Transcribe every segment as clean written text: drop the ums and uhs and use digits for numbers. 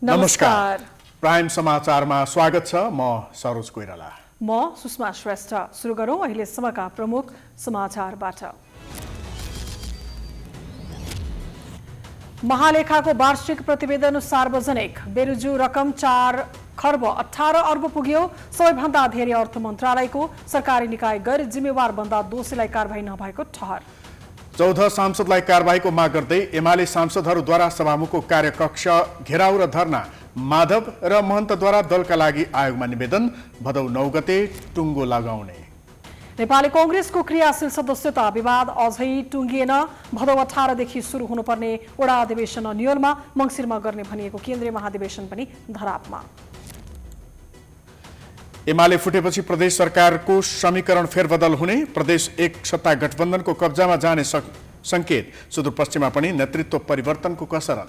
नमस्कार। प्राइम समाचारमा स्वागत छ। म सरोज कोइराला। म सुषमा श्रेष्ठ। सुरु गरौँ अहिलेसम्मका प्रमुख समाचारबाट। महालेखाको वार्षिक प्रतिवेदन सार्वजनिक। बेरुजु रकम 4 खर्ब 18 अर्ब पुग्यो। सबैभन्दा धेरै अर्थ मन्त्रालयको। सरकारी निकाय गैर जिम्मेवार भन्दा दोषीलाई कारबाही नभएको ठहर। 14 सांसदलाई कारबाहीको माग गर्दै एमाले सांसदहरूद्वारा सभामुखको कार्यकक्ष घेराउ र धरना। माधव र महन्तद्वारा दलका लागि आयोगमा निवेदन। भदौ 9 गते टुङ्गो लगाउने। नेपाली कांग्रेसको क्रियाशील सदस्यता विवाद अझै टुङ्गिएन। भदौ 18 देखि सुरु हुनुपर्ने वडा अधिवेशन नियलमा मङ्सिरमा गर्ने भनिएको केन्द्रीय महाधिवेशन पनि धरापमा। एमाले फुटेपछि प्रदेश सरकारको समीकरण फेरबदल हुने। प्रदेश एक सत्ता गठबन्धनको कब्जामा जाने संकेत। सुदूरपश्चिममा पनि नेतृत्व परिवर्तनको कसरत।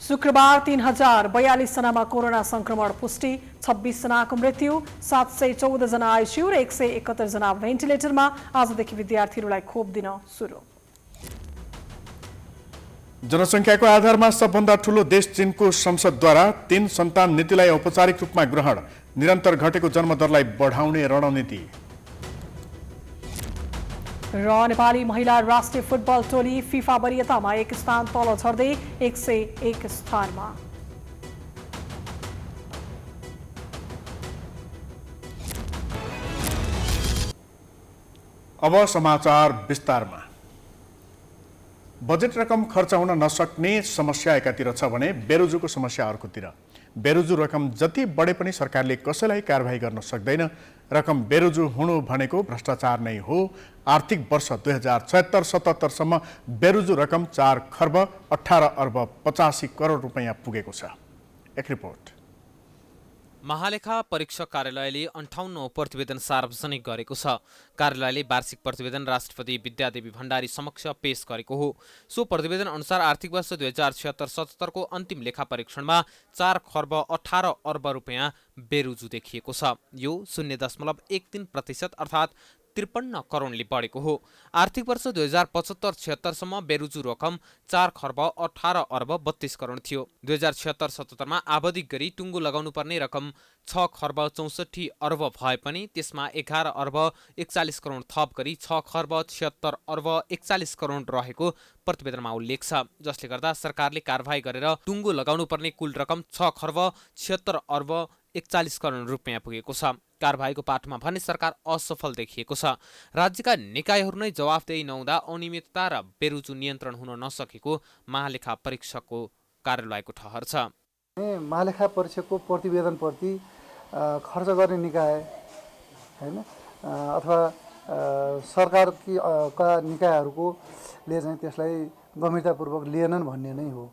शुक्रबार 3042 जनामा कोरोना संक्रमण पुष्टि। 26 जनाको मृत्यु। 714 जना आइसियु र 171 जना भेन्टिलेटरमा। आजदेखि विद्यार्थीहरूलाई खोप दिन सुरु। जनसङ्ख्याको आधारमा सबभन्दा ठूलो देश चीनको संसदद्वारा 3 सन्तान नीतिलाई औपचारिक रूपमा ग्रहण। निरन्तर घटेको जन्मदरलाई बढाउने रणनीति। र नेपाली महिला राष्ट्रिय फुटबल टोली फिफा वरियतामा 1 स्थान तल झर्दै 101 स्थानमा। अब समाचार विस्तारमा। बजेट रकम खर्च हुन नसक्ने समस्या एकातिर छ भने बेरोजुको समस्या अर्कोतिर। बेरोजु रकम जति बढे पनि सरकारले कसैलाई कारबाही गर्न सक्दैन। रकम बेरोजु हुनु भनेको भ्रष्टाचार नै हो। आर्थिक वर्ष 2076-77 सम्म बेरोजु रकम 4 खर्ब 18 अर्ब 85 करोड रुपैयाँ पुगेको छ। एक रिपोर्ट। महालेखा परीक्षक कार्यालयले 58औं प्रतिवेदन सार्वजनिक गरेको छ। कार्यालयले वार्षिक प्रतिवेदन राष्ट्रपति विद्यादेवी भण्डारी समक्ष पेश गरेको हो। सो प्रतिवेदन अनुसार आर्थिक वर्ष 2076-77 को अन्तिम लेखा परीक्षणमा 4 खर्ब 18 अर्ब रुपैयाँ बेरोजु देखिएको छ। यो 0.13% अर्थात् 53 करोडले बढेको हो। आर्थिक वर्ष 2075-76 सम्म बेरोजु रकम 4 खर्ब 18 अर्ब 32 करोड थियो। 2076-77 मा आवधिक गरी टुङ्गो लगाउनु पर्ने रकम 6 खर्ब 64 अर्ब भए पनि त्यसमा 11 अर्ब 41 करोड थप गरी 6 खर्ब 76 अर्ब 41 करोड रहेको प्रतिवेदनमा उल्लेख छ। जसले गर्दा सरकारले कारबाही गरेर टुङ्गो लगाउनु पर्ने कुल रकम 6 खर्ब 76 अर्ब 41 करोड रुपैयाँ पुगेको छ। कारबाहीको पाठमा भने सरकार असफल देखिएको छ। राज्यका निकायहरू नै जवाफदेही नहुँदा अनियमितता र बेरोजु नियन्त्रण हुन नसकेको महालेखा परीक्षकको कार्यालयको ठहर छ। महालेखा परीक्षकको प्रतिवेदनप्रति खर्च गर्ने निकाय हैन अथवा सरकारका निकायहरूले चाहिँ त्यसलाई गम्भीरतापूर्वक लिएनन् भन्ने नै हो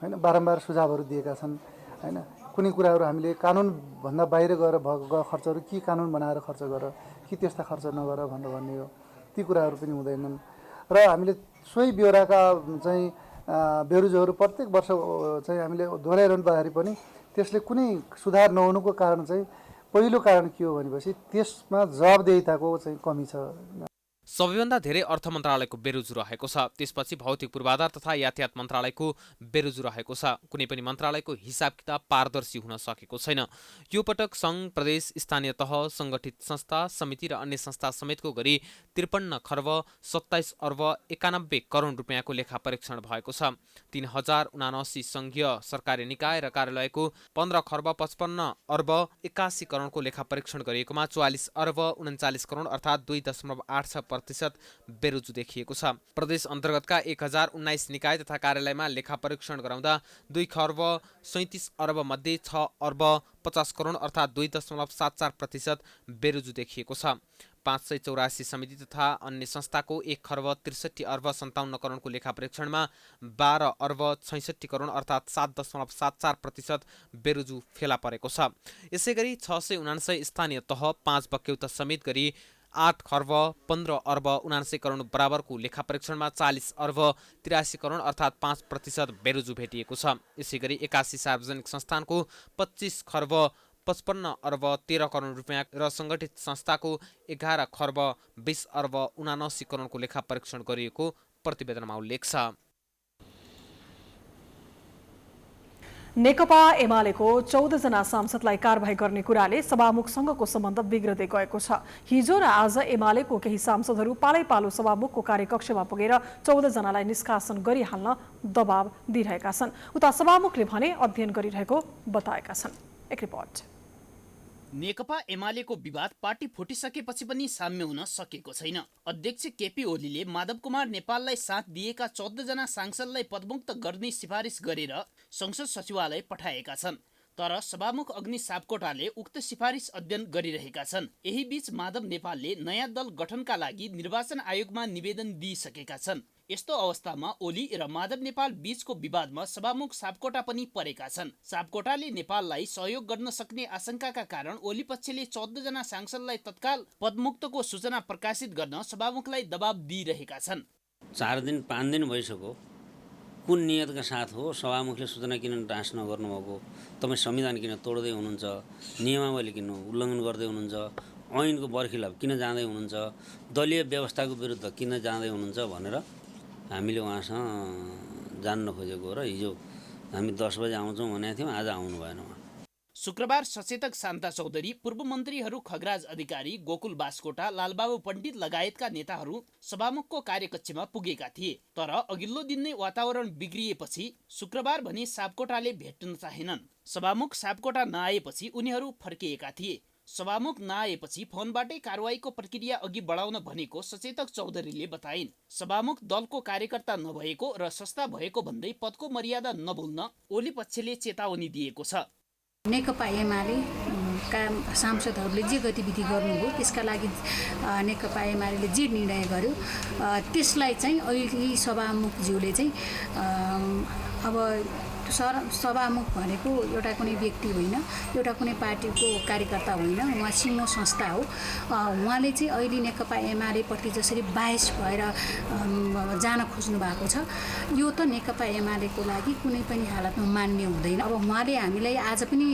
हैन। बारम्बार सुझावहरू दिएका छन् हैन। कुनै कुराहरू हामीले कानुनभन्दा बाहिर गएर भएको खर्चहरू कि कानुन बनाएर खर्च गर कि त्यस्ता खर्च नगर भनेर भन्ने हो। ती कुराहरू पनि हुँदैनन् र हामीले सोही ब्यौराका चाहिँ बेरोजुहरू प्रत्येक वर्ष चाहिँ हामीले दोहोऱ्याइरहँदाखेरि पनि त्यसले कुनै सुधार नहुनुको कारण चाहिँ पहिलो कारण के हो भनेपछि त्यसमा जवाबदेहिताको चाहिँ कमी छ। सबैभन्दा धेरै अर्थ मन्त्रालयको बेरोजु रहेको छ। त्यसपछि भौतिक पूर्वाधार तथा यातायात मन्त्रालयको बेरोजु रहेको छ। कुनै पनि मन्त्रालयको हिसाब किताब पारदर्शी हुन सकेको छैन। यो पटक सङ्घ, प्रदेश, स्थानीय तह, सङ्गठित संस्था, समिति र अन्य संस्था समेतको गरी 53 खर्ब 27 अर्ब 91 करोड रुपैयाँको लेखा परीक्षण भएको छ। 3079 सङ्घीय सरकारी निकाय र कार्यालयको 15 खर्ब 55 अर्ब 81 करोडको लेखा परीक्षण गरिएकोमा 44 अर्ब 39 करोड अर्थात् 2.86% बेरोजु देखिएको छ। प्रदेश अन्तर्गतका 1019 निकाय तथा कार्यालयमा लेखा परीक्षण गराउँदा 2 खर्ब 37 अर्ब मध्ये 6 अर्ब 50 करोड अर्थात् 2.74% बेरोजु देखिएको छ। 584 समिति तथा अन्य संस्थाको 1 खर्ब 63 अर्ब 57 करोडको लेखा परीक्षणमा 12 अर्ब 66 करोड अर्थात् 7.74% बेरोजु फेला परेको छ। यसैगरी 679 स्थानीय तह, 5 बक्यौता समेत गरी 8 खर्ब 15 अर्ब 79 करोड बराबरको लेखा परीक्षणमा 40 अर्ब 83 करोड अर्थात् 5% बेरोजु भेटिएको छ। यसैगरी 81 सार्वजनिक संस्थानको 25 खर्ब 55 अर्ब 13 करोड रुपैयाँ र सङ्गठित संस्थाको 11 खर्ब 20 अर्ब 79 करोडको लेखा परीक्षण गरिएको प्रतिवेदनमा उल्लेख छ। नेकपा एमालेको 14 जना सांसदलाई कारबाही गर्ने कुराले सभामुखसँगको सम्बन्ध बिग्रदै गएको छ। हिजो र आज एमालेको केही सांसदहरू पालैपालो सभामुखको कार्यकक्षमा पुगेर 14 जनालाई निष्कासन गरिहाल्न दबाब दिइरहेका छन्। उता सभामुखले भने अध्ययन गरिरहेको बताएका छन्। एक रिपोर्ट। नेकपा एमालेको विवाद पार्टी फुटिसकेपछि पनि साम्य हुन सकेको छैन। अध्यक्ष केपी ओलीले माधव कुमार नेपाललाई साथ दिएका 14 जना सांसदलाई पदमुक्त गर्ने सिफारिस गरेर संसद सचिवालय पठाएका छन्। तर सभामुख अग्नि सापकोटाले उक्त सिफारिस अध्ययन गरिरहेका छन्। यही बीच माधव नेपालले नयाँ दल गठनका लागि निर्वाचन आयोगमा निवेदन दिइसकेका छन्। यस्तो अवस्थामा ओली र माधव नेपाल बीचको विवादमा सभामुख सापकोटा पनि परेका छन्। सापकोटाले नेपाललाई सहयोग गर्न सक्ने आशंकाका कारण ओली पक्षले 14 जना सांसदलाई तत्काल पदमुक्तको सूचना प्रकाशित गर्न सभामुखलाई दबाब दिइरहेका छन्। 4 दिन 5 दिन भइसक्यो। कुन नियतका साथ हो सभामुखले सूचना किन टाँस नगर्नुभएको? तपाईँ संविधान किन तोड्दै हुनुहुन्छ? नियमावली किन उल्लङ्घन गर्दै हुनुहुन्छ? ऐनको बरखिलाफ किन जाँदै हुनुहुन्छ? दलीय व्यवस्थाको विरुद्ध किन जाँदै हुनुहुन्छ भनेर हामीले उहाँसँग जान्न खोजेको र हिजो हामी 10 बजे आउँछौँ भनेको थियौँ। आज आउनु भएन उहाँ। शुक्रबार सचेतक शान्ता चौधरी, पूर्व मन्त्रीहरू खगराज अधिकारी, गोकुल बास्कोटा, लालबाबु पण्डित लगायतका नेताहरू सभामुखको कार्यकक्षमा पुगेका थिए। तर अघिल्लो दिन नै वातावरण बिग्रिएपछि शुक्रबार भने सापकोटाले भेट्न चाहेनन्। सभामुख सापकोटा नआएपछि उनीहरू फर्किएका थिए। सभामुख नआएपछि फोनबाटै कारवाहीको प्रक्रिया अघि बढाउन भनेको सचेतक चौधरीले बताइन्। सभामुख दलको कार्यकर्ता नभएको र सस्ता भएको भन्दै पदको मर्यादा नभुल्न ओली पक्षले चेतावनी दिएको छ। नेकपा एमाले का सांसदहरूले जे गतिविधि गर्नुभयो त्यसका लागि नेकपा एमाले जे निर्णय गर्यो त्यसलाई चाहिँ अहिले सभामुखज्यूले चाहिँ अब सभामुख भनेको एउटा कुनै व्यक्ति होइन, एउटा कुनै पार्टीको कार्यकर्ता होइन, उहाँ सिङ्गो संस्था हो। उहाँले चाहिँ अहिले नेकपा एमालेप्रति जसरी बायस भएर जान खोज्नु भएको छ, यो त नेकपा एमालेको लागि कुनै पनि हालतमा मान्य हुँदैन। अब उहाँले हामीलाई आज पनि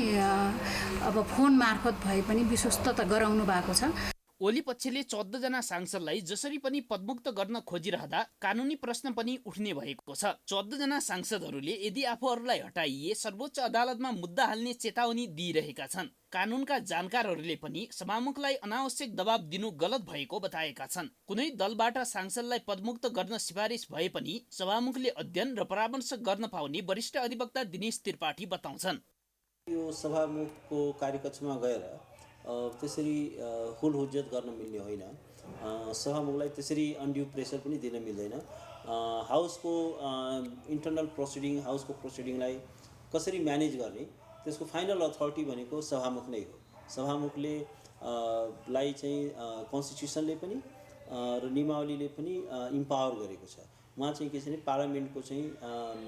अब फोन मार्फत भए पनि विश्वस्त त गराउनु भएको छ। ओली पक्षले 14 जना सांसदलाई जसरी पनि पदमुक्त गर्न खोजिरहँदा कानुनी प्रश्न पनि उठ्ने भएको छ। 14 जना सांसदहरूले यदि आफूहरूलाई हटाइए सर्वोच्च अदालतमा मुद्दा हाल्ने चेतावनी दिइरहेका छन्। कानुनका जानकारहरूले पनि सभामुखलाई अनावश्यक दबाब दिनु गलत भएको बताएका छन्। कुनै दलबाट सांसदलाई पदमुक्त गर्न सिफारिस भए पनि सभामुखले अध्ययन र परामर्श गर्न पाउने वरिष्ठ अधिवक्ता दिनेश त्रिपाठी बताउँछन्। यो सभामुखको कार्यकक्षमा गएर त्यसरी हुल हुज्जत गर्न मिल्ने होइन। सभामुखलाई त्यसरी अनड्यू प्रेसर पनि दिन मिल्दैन। हाउसको इन्टरनल प्रोसिडिङ, हाउसको प्रोसिडिङलाई कसरी म्यानेज गर्ने त्यसको फाइनल अथोरिटी भनेको सभामुख नै हो। सभामुखले लाई चाहिँ कन्स्टिट्युसनले पनि र नियमावलीले पनि इम्पावर गरेको छ। उहाँ चाहिँ के छ भने पार्लियामेन्टको चाहिँ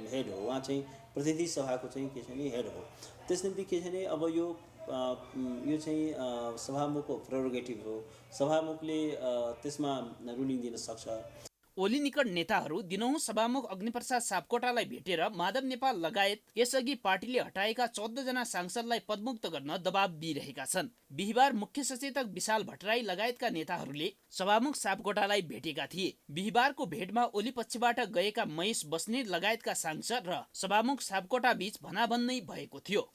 हेड हो, उहाँ चाहिँ प्रतिनिधि सभाको चाहिँ के छ भने हेड हो। त्यसनिम्ति के छ भने अब यो चाहिँ सभामुखको प्रेरोगेटिभ हो, सभामुखले त्यसमा रुलिङ दिन सक्छ। ओली निकट नेताहरू दिनहुँ सभामुख अग्निप्रसाद सापकोटालाई भेटेर माधव नेपाल लगायत यसअघि पार्टीले हटाएका 14 जना सांसदलाई पदमुक्त गर्न दबाब दिइरहेका छन्। बिहिबार मुख्य सचेतक विशाल भट्टराई लगायतका नेताहरूले सभामुख सापकोटालाई भेटेका थिए। बिहिबारको भेटमा ओली पक्षबाट गएका महेश बस्नेत लगायतका सांसद र सभामुख सापकोटा बीच भनाभन्दै भएको थियो।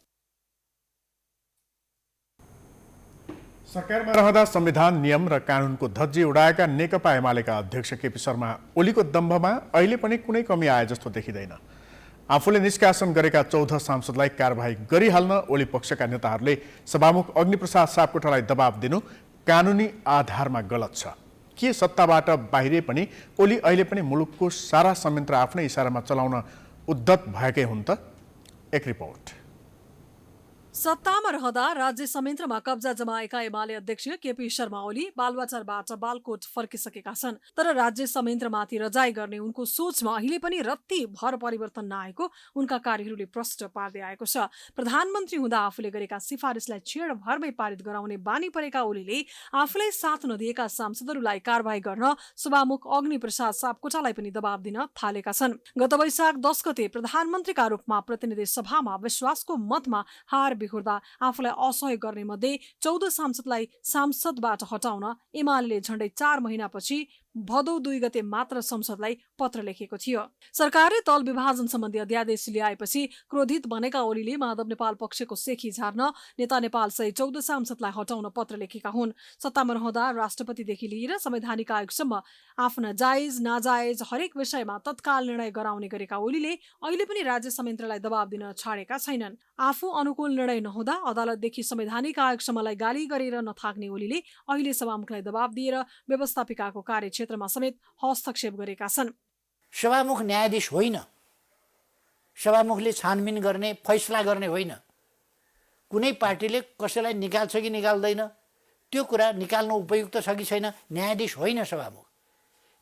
सरकारमा रहँदा संविधान, नियम र कानुनको धज्जी उडाएका नेकपा एमालेका अध्यक्ष केपी शर्मा ओलीको दम्भमा अहिले पनि कुनै कमी आए जस्तो देखिँदैन। आफूले निष्कासन गरेका 14 सांसदलाई कारबाही गरिहाल्न ओली पक्षका नेताहरूले सभामुख अग्निप्रसाद सापकोटालाई दबाब दिनु कानुनी आधारमा गलत छ। के सत्ताबाट बाहिरै पनि ओली अहिले पनि मुलुकको सारा संयन्त्र आफ्नै इसारामा चलाउन उद्धत भएकै हुन् त? एक रिपोर्ट। सत्तामा रहँदा राज्य संयन्त्रमा कब्जा जमाएका एमाले अध्यक्ष केपी शर्मा ओली बालवाचारबाट बालकोट फर्किसकेका छन्। तर राज्य संयन्त्रमाथि रजाई गर्ने उनको सोचमा अहिले पनि रत्ती भर परिवर्तन नआएको उनका कार्यहरूले प्रष्ट पार्दै आएको छ। प्रधानमन्त्री हुँदा आफूले गरेका सिफारिसलाई छेडभरमै पारित गराउने बानी परेका ओलीले आफूलाई साथ नदिएका सांसदहरूलाई कारबाही गर्न सभामुख अग्निप्रसाद सापकोटालाई पनि दबाब दिन थालेका छन्। गत वैशाख 10 गते प्रधानमन्त्रीका रूपमा प्रतिनिधि सभामा विश्वासको मतमा हार बिहोर्दा आफूलाई असहयोग गर्ने मध्ये 14 सांसदलाई सांसदबाट हटाउन एमाले झण्डै 4 महिनापछि भदौ 2 गते मात्र संसदलाई पत्र लेखेको थियो। सरकारले दल विभाजन सम्बन्धी अध्यादेश ल्याएपछि क्रोधित बनेका ओलीले माधव नेपाल पक्षको सेखी झार्न नेता नेपाल सहित 14 सांसदलाई हटाउन पत्र लेखेका हुन्। सत्तामा रहँदा राष्ट्रपतिदेखि लिएर संवैधानिक आयोगसम्म आफ्ना जायज नाजायज हरेक विषयमा तत्काल निर्णय गराउने गरेका ओलीले अहिले पनि राज्य संयन्त्रलाई दबाब दिन छाडेका छैनन्। आफू अनुकूल निर्णय नहुँदा अदालतदेखि संवैधानिक आयोगसम्मलाई गाली गरेर नथाक्ने ओलीले अहिले सभामुखलाई दबाब दिएर व्यवस्थापिकाको कार्यक्षेत्रमा समेत हस्तक्षेप गरेका छन्। सभामुख न्यायाधीश होइन, सभामुखले छानबिन गर्ने फैसला गर्ने होइन। कुनै पार्टीले कसैलाई निकाल्छ कि निकाल्दैन त्यो कुरा निकाल्नु उपयुक्त छ कि छैन, न्यायाधीश होइन सभामुख।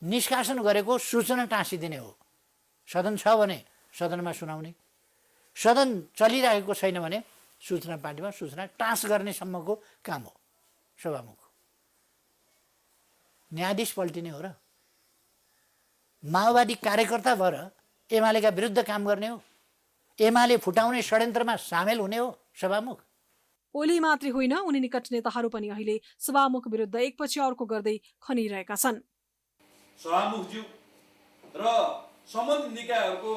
निष्कासन गरेको सूचना टाँसिदिने हो। सदन छ भने सदनमा सुनाउने, सदन चलिरहेको छैन भने सूचना पार्टीमा सूचना टाँस गर्नेसम्मको काम हो सभामुख। न्यायाधीश पल्टिने हो र माओवादी कार्यकर्ता भएर एमालेका विरुद्ध काम गर्ने हो, एमाले फुटाउने षड्यन्त्रमा सामेल हुने हो सभामुख। ओली मात्रै होइन, उनी निकट नेताहरू पनि अहिले सभामुख विरुद्ध एकपछि अर्को गर्दै खनिरहेका छन्। सभामुखज्यू र सम्बन्धित निकायहरूको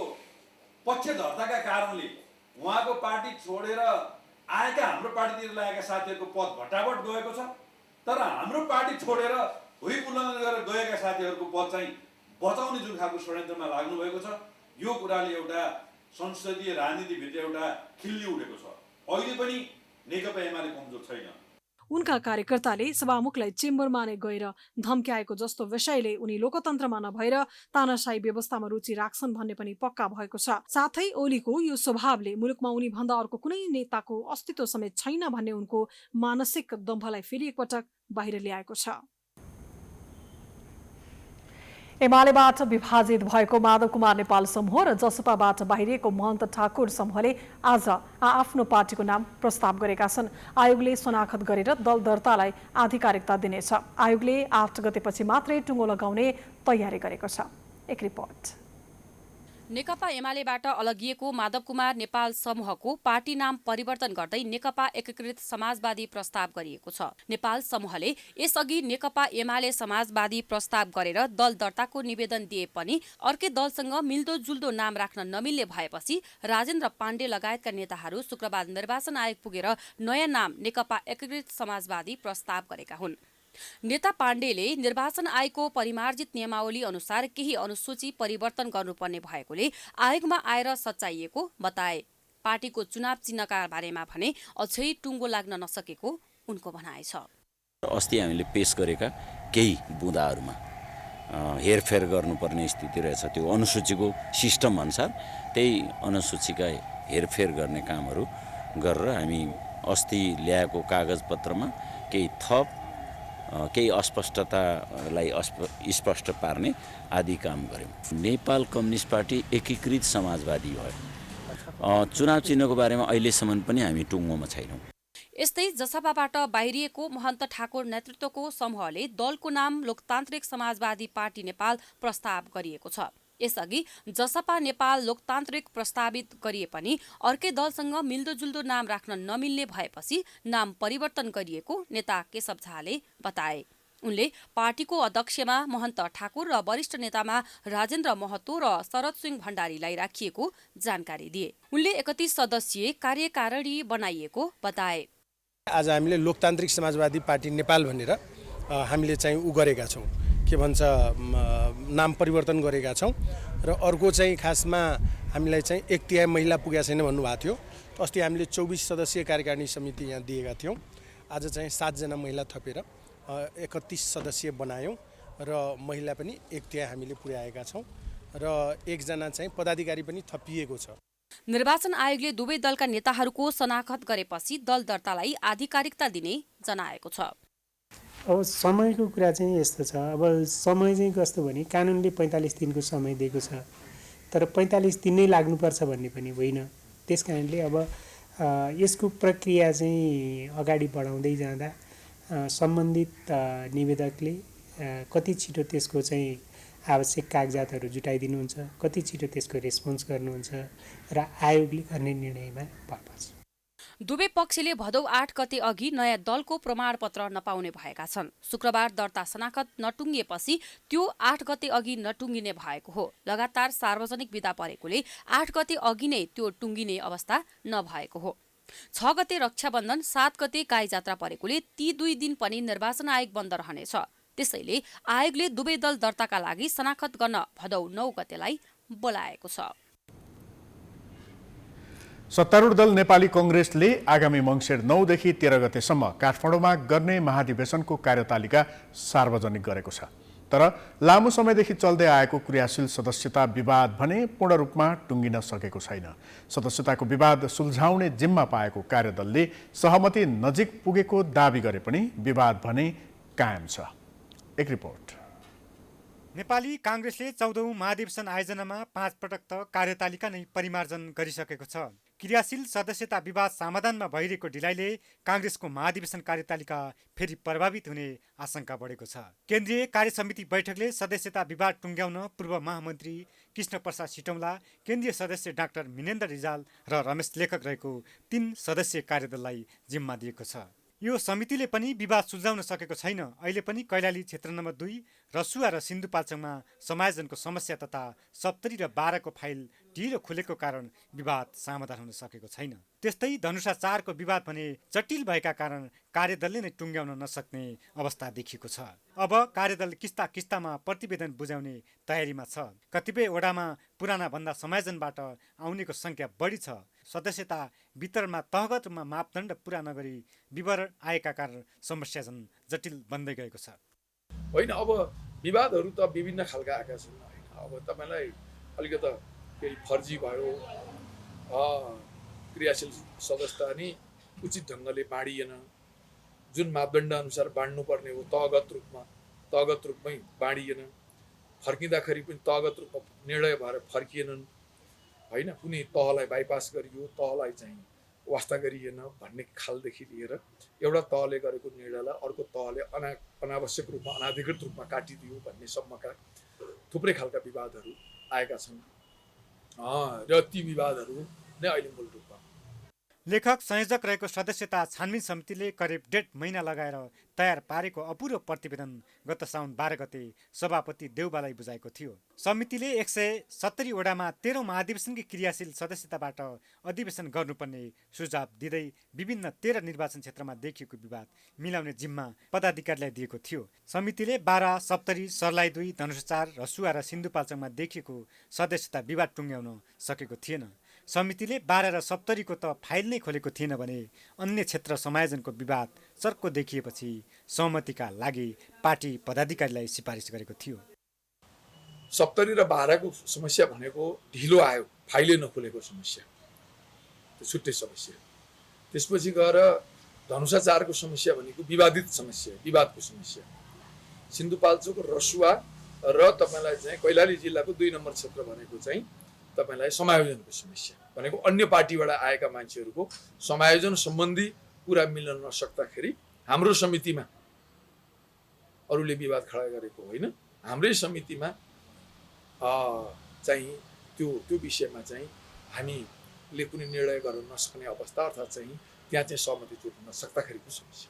पक्षधर्ताका कारणले उहाँको पार्टी छोडेर आएका हाम्रो पार्टीतिर लागेका साथीहरूको पद भट्टाभट गएको छ, तर हाम्रो पार्टी छोडेर हुइप उल्लङ्घन गरेर गएका साथीहरूको पद चाहिँ बचाउने जुन खालको षड्यन्त्रमा लाग्नु भएको छ, यो कुराले एउटा संसदीय राजनीतिभित्र एउटा खिल्ली उठेको छ। अहिले पनि नेकपा एमाले कमजोर छैन। उनका कार्यकर्ताले सभामुखलाई चेम्बरमा नै गएर धम्क्याएको जस्तो विषयले उनी लोकतन्त्रमा नभएर तानाशाही व्यवस्थामा रुचि राख्छन् भन्ने पनि पक्का भएको छ। साथै ओलीको यो स्वभावले मुलुकमा उनी भन्दा अर्को कुनै नेताको अस्तित्व समेत छैन भन्ने उनको मानसिक दम्भलाई फेरि एकपटक बाहिर ल्याएको छ। एमालेबाट विभाजित भएको माधव कुमार नेपाल समूह र जसपाबाट बाहिरिएको महन्त ठाकुर समूहले आज आफ्नो पार्टीको नाम प्रस्ताव गरेका छन्। आयोगले शनाखत गरेर दल दर्तालाई आधिकारिकता दिनेछ। आयोगले 8 गतेपछि मात्रै टुङ्गो लगाउने तयारी गरेको छ। एक रिपोर्ट। नेकपा एमालेबाट अलगिएको माधव कुमार नेपाल समूहको पार्टी नाम परिवर्तन गर्दै नेकपा एकीकृत समाजवादी प्रस्ताव गरिएको छ। नेपाल समूहले यसअघि नेकपा एमाले समाजवादी प्रस्ताव गरेर दल दर्ताको निवेदन दिए पनि अर्कै दलसँग मिल्दोजुल्दो नाम राख्न नमिल्ने भएपछि राजेन्द्र पाण्डे लगायतका नेताहरू शुक्रबार निर्वाचन आयोग पुगेर नयाँ नाम नेकपा एकीकृत समाजवादी प्रस्ताव गरेका हुन्। नेता पाण्डेले निर्वाचन आयोगको परिमार्जित नियमावली अनुसार केही अनुसूची परिवर्तन गर्नुपर्ने भएकोले आयोगमा आएर सच्याइएको बताए। पार्टीको चुनाव चिन्हका बारेमा भने अझै टुङ्गो लाग्न नसकेको उनको भनाइ छ। अस्ति हामीले पेश गरेका केही बुँदाहरूमा हेरफेर गर्नुपर्ने स्थिति रहेछ। त्यो अनुसूचीको सिस्टम अनुसार त्यही अनुसूचीका हेरफेर गर्ने कामहरू गरेर हामी अस्ति ल्याएको कागजपत्रमा केही थप केही अस्पष्टतालाई स्पष्ट पार्ने आदि काम गर्यौँ। नेपाल कम्युनिस्ट पार्टी एकीकृत समाजवादी भयो। चुनाव चिन्हको बारेमा अहिलेसम्म पनि हामी टुङ्गोमा छैनौँ। यस्तै जसपाबाट बाहिरिएको महन्त ठाकुर नेतृत्वको समूहले दलको नाम लोकतान्त्रिक समाजवादी पार्टी नेपाल प्रस्ताव गरिएको छ। यसअघि जसपा नेपाल लोकतान्त्रिक प्रस्तावित गरिए पनि अर्कै दलसँग मिल्दोजुल्दो नाम राख्न नमिल्ने भएपछि नाम परिवर्तन गरिएको नेता केशव झाले बताए। उनले पार्टीको अध्यक्षमा महन्त ठाकुर र वरिष्ठ नेतामा राजेन्द्र महतो र शरद सिंह भण्डारीलाई राखिएको जानकारी दिए। उनले 31 सदस्यीय कार्यकारिणी बनाइएको बताए। आज हामीले लोकतान्त्रिक समाजवादी पार्टी नेपाल भनेर हामीले चाहिँ गरेका छौँ, के भन्छ नाम परिवर्तन गरेका छौँ। र अर्को चाहिँ खासमा हामीलाई चाहिँ 1/3 महिला पुगेका छैन भन्नुभएको थियो। अस्ति हामीले 24 सदस्यीय कार्यकारिणी समिति यहाँ दिएका थियौँ। आज चाहिँ 7 जना महिला थपेर 31 सदस्यीय बनायौँ र महिला पनि 1/3 हामीले पुर्याएका छौँ र 1 जना चाहिँ पदाधिकारी पनि थपिएको छ। निर्वाचन आयोगले दुवै दलका नेताहरूको शनाखत गरेपछि दल दर्तालाई आधिकारिकता दिने जनाएको छ। अब समयको कुरा चाहिँ यस्तो छ। अब समय चाहिँ कस्तो भने कानुनले 45 दिनको समय दिएको छ, तर 45 दिन नै लाग्नुपर्छ भन्ने पनि होइन। त्यस कारणले अब यसको प्रक्रिया चाहिँ अगाडि बढाउँदै जाँदा सम्बन्धित निवेदकले कति छिटो त्यसको चाहिँ आवश्यक कागजातहरू जुटाइदिनुहुन्छ, कति छिटो त्यसको रेस्पोन्स गर्नुहुन्छ र आयोगले गर्ने निर्णयमा भर पर्छ। दुवै पक्षले भदौ 8 गते अघि नयाँ दलको प्रमाणपत्र नपाउने भएका छन्। शुक्रबार दर्ता शनाखत नटुङ्गिएपछि त्यो 8 गते अघि नटुङ्गिने भएको हो। लगातार सार्वजनिक बिदा परेकोले 8 गते अघि नै त्यो टुङ्गिने अवस्था नभएको हो। 6 गते रक्षाबन्धन, 7 गते गाई जात्रा परेकोले ती 2 दिन पनि निर्वाचन आयोग बन्द रहनेछ। त्यसैले आयोगले दुवै दल दर्ताका लागि शनाखत गर्न भदौ 9 गतेलाई बोलाएको छ। सत्तारूढ दल नेपाली कांग्रेसले आगामी मङ्सिर 9 देखि 13 गतेसम्म काठमाडौँमा गर्ने महाधिवेशनको कार्यतालिका सार्वजनिक गरेको छ। तर लामो समयदेखि चल्दै आएको क्रियाशील सदस्यता विवाद भने पूर्ण रूपमा टुङ्गिन सकेको छैन। सदस्यताको विवाद सुल्झाउने जिम्मा पाएको कार्यदलले सहमति नजिक पुगेको दावी गरे पनि विवाद भने कायम छ। एक रिपोर्ट। नेपाली कांग्रेसले 14औं महाधिवेशन आयोजनामा 5 पटक त कार्यतालिका नै परिमार्जन गरिसकेको छ। क्रियाशील सदस्यता विवाद समाधानमा भइरहेको ढिलाइले कांग्रेसको महाधिवेशन कार्यतालिका फेरि प्रभावित हुने आशंका बढेको छ। केन्द्रीय कार्यसमिति बैठकले सदस्यता विवाद टुङ्ग्याउन पूर्व महामन्त्री कृष्ण प्रसाद सिटौला, केन्द्रीय सदस्य डाक्टर मिनेन्द्र रिजाल र रमेश लेखक रहेको 3 सदस्यीय कार्यदललाई जिम्मा दिएको छ। यो समितिले पनि विवाद सुल्झाउन सकेको छैन। अहिले पनि कैलाली क्षेत्र नम्बर 2, रसुवा र सिन्धुपाल्चोकमा समायोजनको समस्या तथा 70 र 12 को फाइल ढिलो खुलेको कारण विवाद समाधान हुन सकेको छैन। त्यस्तै धनुषा 4 को विवाद भने जटिल भएका कारण कार्यदलले नै टुङ्ग्याउन नसक्ने अवस्था देखिएको छ। अब कार्यदल किस्ता किस्तामा प्रतिवेदन बुझाउने तयारीमा छ। कतिपय वडामा पुराना भन्दा समायोजनबाट आउनेको संख्या बढी छ। सदस्यता वितरणमा तहगत रूपमा मापदण्ड पुरा नगरी विवरण आएका कारण समस्या झन् जटिल बन्दै गएको छ। होइन, अब विवादहरू त विभिन्न खालका आएका छन्। होइन, अब तपाईँलाई अलिकति केही फर्जी भयो, क्रियाशील सदस्यता नि उचित ढङ्गले बाँडिएन, जुन मापदण्ड अनुसार बाँड्नुपर्ने हो तहगत रूपमै बाँडिएन, फर्किँदाखेरि पनि तहगत रूपमा निर्णय भएर फर्किएनन्। होइन, कुनै तहलाई बाइपास गरियो, तहलाई चाहिँ वास्ता गरिएन भन्ने खालदेखि लिएर एउटा तहले गरेको निर्णयलाई अर्को तहले अनावश्यक रूपमा अनाधिकृत रूपमा काटिदियो भन्ने सम्मका थुप्रै खालका विवादहरू आएका छन् र ती विवादहरू नै अहिले मूल रूपमा। लेखक संयोजक रहेको सदस्यता छानबिन समितिले करिब 1.5 महिना लगाएर तयार पारेको अपूर्व प्रतिवेदन गत साउन 12 गते सभापति देउबालाई बुझाएको थियो। समितिले 170 वडामा 13औं महाधिवेशनकी क्रियाशील सदस्यताबाट अधिवेशन गर्नुपर्ने सुझाव दिँदै विभिन्न 13 निर्वाचन क्षेत्रमा देखिएको विवाद मिलाउने जिम्मा पदाधिकारीलाई दिएको थियो। समितिले 12, सप्तरी, सर्लाही 2, धनुषा 4, रसुवा र सिन्धुपाल्चोकमा देखिएको सदस्यता विवाद टुङ्ग्याउन सकेको थिएन। समितिले 12 र सप्तरीको त फाइल नै खोलेको थिएन भने अन्य क्षेत्र समायोजनको विवाद चर्को देखिएपछि सहमतिका लागि पार्टी पदाधिकारीलाई सिफारिस गरेको थियो। 70 र 12 को समस्या भनेको ढिलो आयो, फाइलै नखोलेको समस्या, त्यो छुट्टै समस्या। त्यसपछि गएर धनुषा 4 को समस्या भनेको विवादित समस्या, विवादको समस्या। सिन्धुपाल्चोक, रसुवा र तपाईँलाई चाहिँ कैलाली जिल्लाको 2 नम्बर क्षेत्र भनेको चाहिँ तपाईँलाई समायोजनको समस्या भनेको अन्य पार्टीबाट आएका मान्छेहरूको समायोजन सम्बन्धी कुरा मिल्न नसक्दाखेरि हाम्रो समितिमा अरूले विवाद खडा गरेको होइन, हाम्रै समितिमा चाहिँ त्यो विषयमा चाहिँ हामीले कुनै निर्णय गर्न नसक्ने अवस्था अर्थात् चाहिँ त्यहाँ चाहिँ सहमति जुट्न नसक्दाखेरिको समस्या।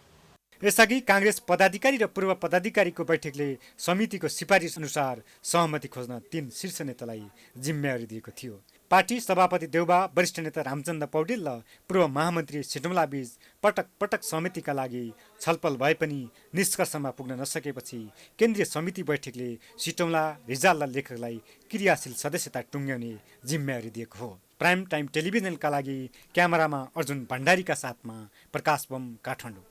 यसअघि कांग्रेस पदाधिकारी र पूर्व पदाधिकारीको बैठकले समितिको सिफारिस अनुसार सहमति खोज्न 3 शीर्ष नेतालाई जिम्मेवारी दिएको थियो। पार्टी सभापति देउबा, वरिष्ठ नेता रामचन्द्र पौडेल र पूर्व महामन्त्री सिटौला बीच पटक पटक समितिका लागि छलफल भए पनि निष्कर्षमा पुग्न नसकेपछि केन्द्रीय समिति बैठकले सिटौला, रिजाल र लेखकलाई क्रियाशील सदस्यता टुङ्ग्याउने जिम्मेवारी दिएको हो। प्राइम टाइम टेलिभिजनका लागि क्यामेरामा अर्जुन भण्डारीका साथमा प्रकाश बम, काठमाडौँ।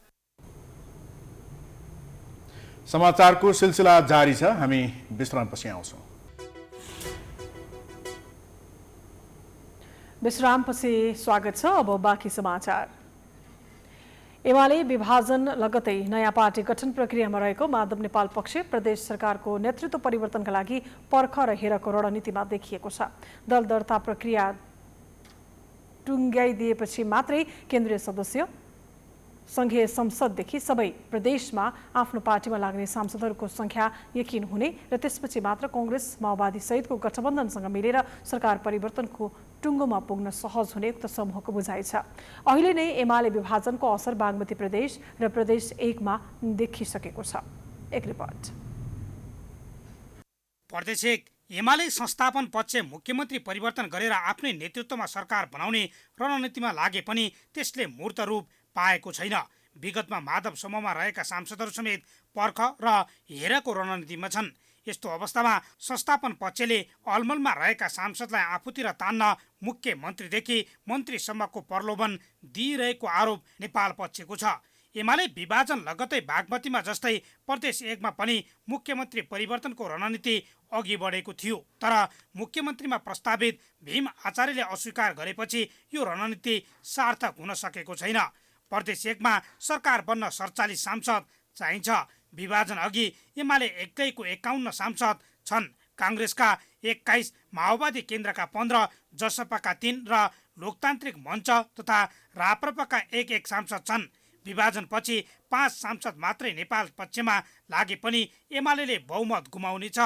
समाचारको सिलसिला जारी छ, हामी विश्रामपछि आउँछौँ। विश्रामपछि स्वागत छ। अब बाँकी समाचार। एमाले विभाजन लगतै नयाँ पार्टी गठन प्रक्रियामा रहेको माधव नेपाल पक्ष प्रदेश सरकारको नेतृत्व परिवर्तनका लागि पर्ख र हेरको रणनीतिमा देखिएको छ। दल दर्ता प्रक्रिया टुङ्ग्याइदिएपछि मात्रै केन्द्रीय सदस्य संघीय संसददेखि सबै प्रदेशमा आफ्नो पार्टीमा लाग्ने सांसदहरूको संख्या यकिन हुने र त्यसपछि मात्र कांग्रेस, माओवादी सहितको गठबन्धनसँग मिलेर सरकार परिवर्तनको टुङ्गोमा पुग्न सहज हुने उक्त समूहको बुझाइ छ। अहिले नै एमाले विभाजनको असर बागमती प्रदेश र प्रदेश 1 मा देखिसकेको छ। एक रिपोर्ट। प्रदेश 1 एमाले संस्थापन पक्ष मुख्यमन्त्री परिवर्तन गरेर आफ्नै नेतृत्वमा सरकार बनाउने रणनीतिमा लागे पनि त्यसले मूर्त रूप पाएको छैन। विगतमा माधव समूहमा रहेका सांसदहरू समेत पर्ख र हेरको रणनीतिमा छन्। यस्तो अवस्थामा संस्थापन पक्षले अलमलमा रहेका सांसदलाई आफूतिर तान्न मुख्यमन्त्रीदेखि मन्त्रीसम्मको प्रलोभन दिइरहेको आरोप नेपाल पक्षको छ। एमाले विभाजन लगत्तै बागमतीमा जस्तै प्रदेश 1 मा पनि मुख्यमन्त्री परिवर्तनको रणनीति अघि बढेको थियो। तर मुख्यमन्त्रीमा प्रस्तावित भीम आचार्यले अस्वीकार गरेपछि यो रणनीति सार्थक हुन सकेको छैन। प्रदेश 1 मा सरकार बन्न 47 सांसद चाहिन्छ। विभाजन अघि एमाले एक्लैको 51 सांसद छन्। काङ्ग्रेसका 21, माओवादी केन्द्रका 15, जसपाका 3 र लोकतान्त्रिक मञ्च तथा राप्रपाका 1 सांसद छन्। विभाजनपछि 5 सांसद मात्रै नेपाल पक्षमा लागे पनि एमाले बहुमत गुमाउनेछ।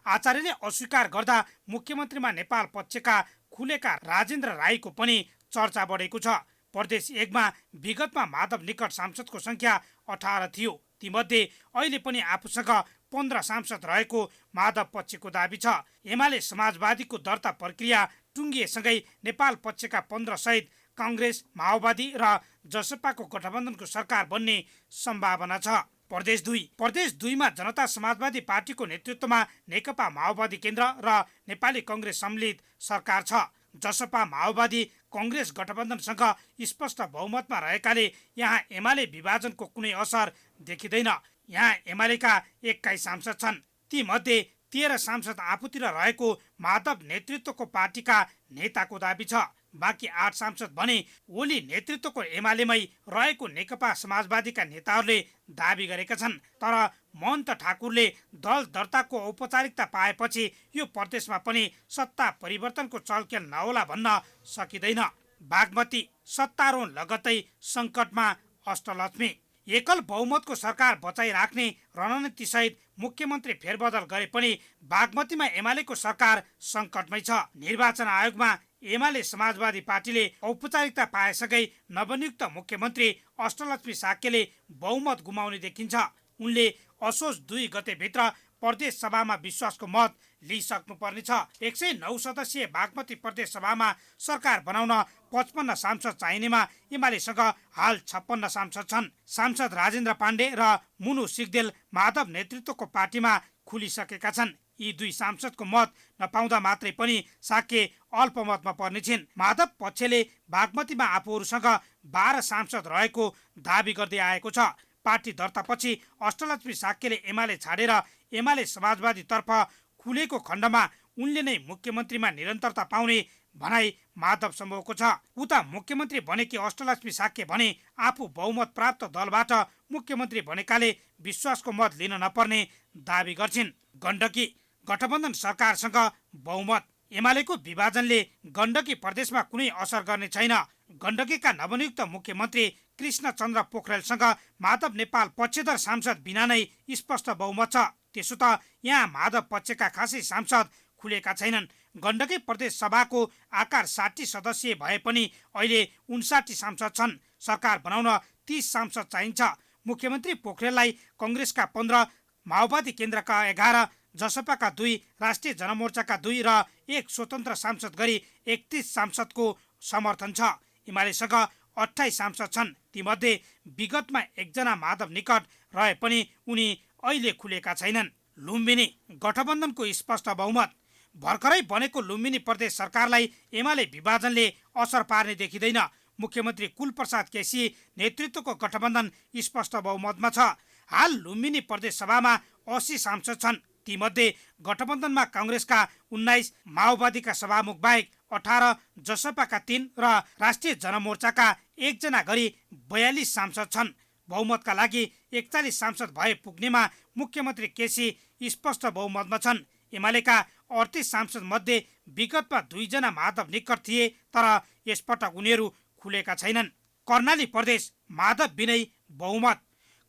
आचार्यले अस्वीकार गर्दा मुख्यमन्त्रीमा नेपाल पक्षका खुलेका राजेन्द्र राईको पनि चर्चा बढेको छ। प्रदेश 1 मा विगतमा माधव निकट सांसदको संख्या 18 थियो। तीमध्ये अहिले पनि आफूसँग 15 सांसद रहेको माधव पक्षको दाबी छ। एमाले समाजवादीको दर्ता प्रक्रिया टुङ्गिएसँगै नेपाल पक्षका 15 सहित काङ्ग्रेस, माओवादी र जसपाको गठबन्धनको सरकार बन्ने सम्भावना छ। प्रदेश 2 मा जनता समाजवादी पार्टीको नेतृत्वमा नेकपा माओवादी केन्द्र र नेपाली काङ्ग्रेस सम्मिलित सरकार छ। जसपा माओवादी काङ्ग्रेस गठबन्धनसँग स्पष्ट बहुमतमा रहेकाले यहाँ एमाले विभाजनको कुनै असर देखिँदैन। यहाँ एमालेका 21 सांसद छन्। तीमध्ये 13 सांसद आफूतिर रहेको माधव नेतृत्वको पार्टीका नेताको दाबी छ। बाँकी 8 सांसद भने ओली नेतृत्वको एमालेमै रहेको नेकपा समाजवादीका नेताहरूले दाबी गरेका छन्। तर महन्त ठाकुरले दल दर्ताको औपचारिकता पाएपछि यो प्रदेशमा पनि सत्ता परिवर्तनको चलखेल नहोला भन्न सकिँदैन। बागमती सत्तारोहण लगत्तै सङ्कटमा अष्टलक्ष्मी। एकल बहुमतको सरकार बचाइराख्ने रणनीतिसहित मुख्यमन्त्री फेरबदल गरे पनि बागमतीमा एमालेको सरकार सङ्कटमै छ। निर्वाचन आयोगमा एमाले समाजवादी पार्टीले औपचारिकता पाएसँगै नवनियुक्त मुख्यमन्त्री अष्टलक्ष्मी साक्यले बहुमत गुमाउने देखिन्छ। उनले असोज 2 गतेभित्र प्रदेश सभामा विश्वासको मत लिइसक्नुपर्नेछ। 109 सदस्यीय बागमती प्रदेश सभामा सरकार बनाउन 55 सांसद चाहिनेमा एमालेसँग हाल 56 सांसद छन्। सांसद राजेन्द्र पाण्डे र मुनु सिगदेल माधव नेतृत्वको पार्टीमा खुलिसकेका छन्। यी 2 सांसदको मत नपाउँदा मात्रै पनि साक्य अल्पमतमा पर्ने छिन्। माधव पक्षले बागमतीमा आफूहरूसँग 12 सांसद रहेको दाबी गर्दै आएको छ। पार्टी दर्तापछि अष्टलक्ष्मी साक्यले एमाले छाडेर एमाले समाजवादीतर्फ खुलेको खण्डमा उनले नै मुख्यमन्त्रीमा निरन्तरता पाउने भनाई माधव समूहको छ। उता मुख्यमन्त्री बनेकी अष्टलक्ष्मी साक्य भने आफू बहुमत प्राप्त दलबाट मुख्यमन्त्री बनेकाले विश्वासको मत लिन नपर्ने दाबी गर्छिन्। गण्डकी गठबन्धन सरकारसँग बहुमत। एमालेको विभाजनले गण्डकी प्रदेशमा कुनै असर गर्ने छैन। गण्डकीका नवनियुक्त मुख्यमन्त्री कृष्ण चन्द्र पोखरेलसँग माधव नेपाल पक्षधर सांसद बिना नै स्पष्ट बहुमत छ। त्यसो त यहाँ माधव पक्षका खासै सांसद खुलेका छैनन्। गण्डकी प्रदेश सभाको आकार 60 सदस्यीय भए पनि अहिले 59 सांसद छन्। सरकार बनाउन 30 सांसद चाहिन्छ। मुख्यमन्त्री पोखरेललाई काङ्ग्रेसका 15, माओवादी केन्द्रका 11, जसपाका 2, राष्ट्रिय जनमोर्चाका 2 र 1 स्वतन्त्र सांसद गरी 31 सांसदको समर्थन छ। एमालेसँग 28 सांसद छन्। तीमध्ये विगतमा 1 जना माधव निकट रहे पनि उनी अहिले खुलेका छैनन्। लुम्बिनी गठबन्धनको स्पष्ट बहुमत। भर्खरै बनेको लुम्बिनी प्रदेश सरकारलाई एमाले विभाजनले असर पार्ने देखिँदैन। मुख्यमन्त्री कुलप्रसाद केसी नेतृत्वको गठबन्धन स्पष्ट बहुमतमा छ। हाल लुम्बिनी प्रदेश सभामा 80 सांसद छन्। तीमध्ये गठबन्धनमा काङ्ग्रेसका 19, माओवादीका सभामुख बाहेक 18, जसपाका 3 र राष्ट्रिय जनमोर्चाका 1 जना गरी 42 सांसद छन्। बहुमतका लागि 41 सांसद भए पुग्नेमा मुख्यमन्त्री केसी स्पष्ट बहुमतमा छन्। एमालेका 38 सांसद मध्ये विगतमा 2 जना माधव निकट थिए, तर यसपटक उनीहरू खुलेका छैनन्। कर्णाली प्रदेश माधव बिनै बहुमत।